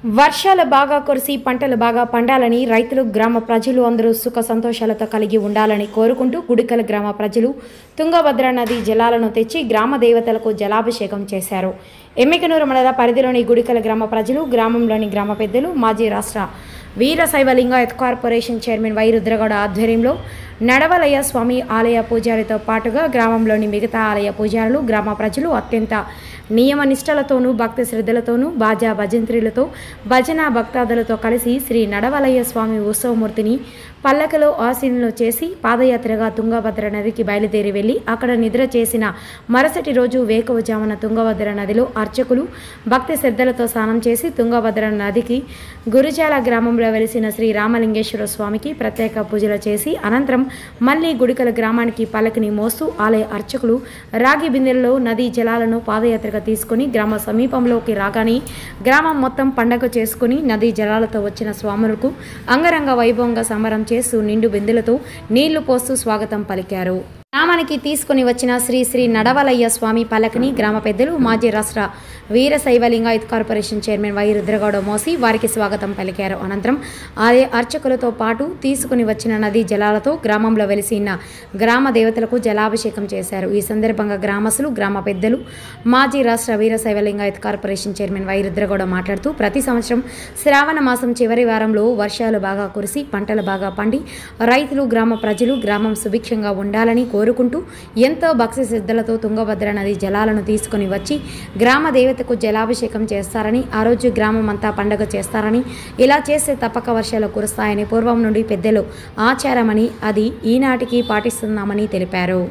వర్షాలు బాగా కురిసి పంటలు బాగా పండాలని రైతులు గ్రామ ప్రజలు అందరూ సుఖ సంతోషాలతో కలిగి ఉండాలని కోరుకుంటూ గుడికల గ్రామ ప్రజలు తుంగభద్ర నది జలాలను తెచ్చి గ్రామ దేవతలకు జలాభిషేకం చేశారు. ఎమ్మికనూరు మండల పరిధిలోని గుడికల గ్రామ ప్రజలు, గ్రామంలోని గ్రామ పెద్దలు, మాజీ రాష్ట్ర Veerashaiva Lingayat corporation chairman Y Rudragowda ఆధ్వర్యంలో నడవలయ్య స్వామి ఆలయ పూజారితో పాటుగా గ్రామంలోని మిగతా ఆలయ పూజారులు, గ్రామ ప్రజలు అత్యంత నియమ నిష్టలతోనూ భక్తి శ్రద్ధలతోనూ బాజా భజంత్రులతో భజన భక్తాదులతో కలిసి శ్రీ నడవలయ్య స్వామి ఉత్సవమూర్తిని పల్లకలో ఆశీనులు చేసి పాదయాత్రగా తుంగభద్ర నదికి బయలుదేరి వెళ్లి అక్కడ నిద్ర చేసిన మరుసటి రోజు వేకువజామున తుంగభద్ర నదిలో అర్చకులు భక్తి శ్రద్ధలతో స్నానం చేసి తుంగభద్ర నదికి గురుజాల గ్రామంలో వెలిసిన శ్రీ రామలింగేశ్వర స్వామికి ప్రత్యేక పూజలు చేసి అనంతరం మళ్లీ గుడికల గ్రామానికి పల్లకిని మోస్తూ ఆలయ అర్చకులు రాగి బిందెలలో నదీ జలాలను పాదయాత్రగా తీసుకుని గ్రామ సమీపంలోకి రాగానే గ్రామం మొత్తం పండగ చేసుకుని నదీ జలాలతో వచ్చిన స్వాములకు అంగరంగ వైభవంగా సంబరం చేస్తూ నిండు బిందెలతో నీళ్లు పోస్తూ స్వాగతం పలికారు. గ్రామానికి తీసుకుని వచ్చిన శ్రీ నడవలయ్య స్వామి పల్లకిని గ్రామ పెద్దలు, మాజీ రాష్ట్ర Veerashaiva Lingayat corporation chairman Y Rudragowda మోసి వారికి స్వాగతం పలికారు. అనంతరం ఆలయ అర్చకులతో పాటు తీసుకుని వచ్చిన నదీ జలాలతో గ్రామంలో వెలిసిన గ్రామ దేవతలకు జలాభిషేకం చేశారు. ఈ సందర్భంగా గ్రామస్తులు, గ్రామ పెద్దలు, మాజీ రాష్ట్ర Veerashaiva Lingayat corporation chairman Y Rudragowda మాట్లాడుతూ ప్రతి సంవత్సరం శ్రావణ మాసం చివరి వారంలో వర్షాలు బాగా కురిసి పంటలు బాగా పండి రైతులు, గ్రామ ప్రజలు గ్రామం సుభిక్షంగా ఉండాలని కోరుకుంటూ ఎంతో భక్తి శ్రద్ధలతో తుంగభద్ర నది జలాలను తీసుకుని వచ్చి గ్రామ దేవతకు జలాభిషేకం చేస్తారని, ఆ రోజు గ్రామం అంతా పండగ చేస్తారని, ఇలా చేస్తే తప్పక వర్షాలు కురుస్తాయని పూర్వం నుండి పెద్దలు ఆచారమని అది ఈనాటికి పాటిస్తున్నామని తెలిపారు.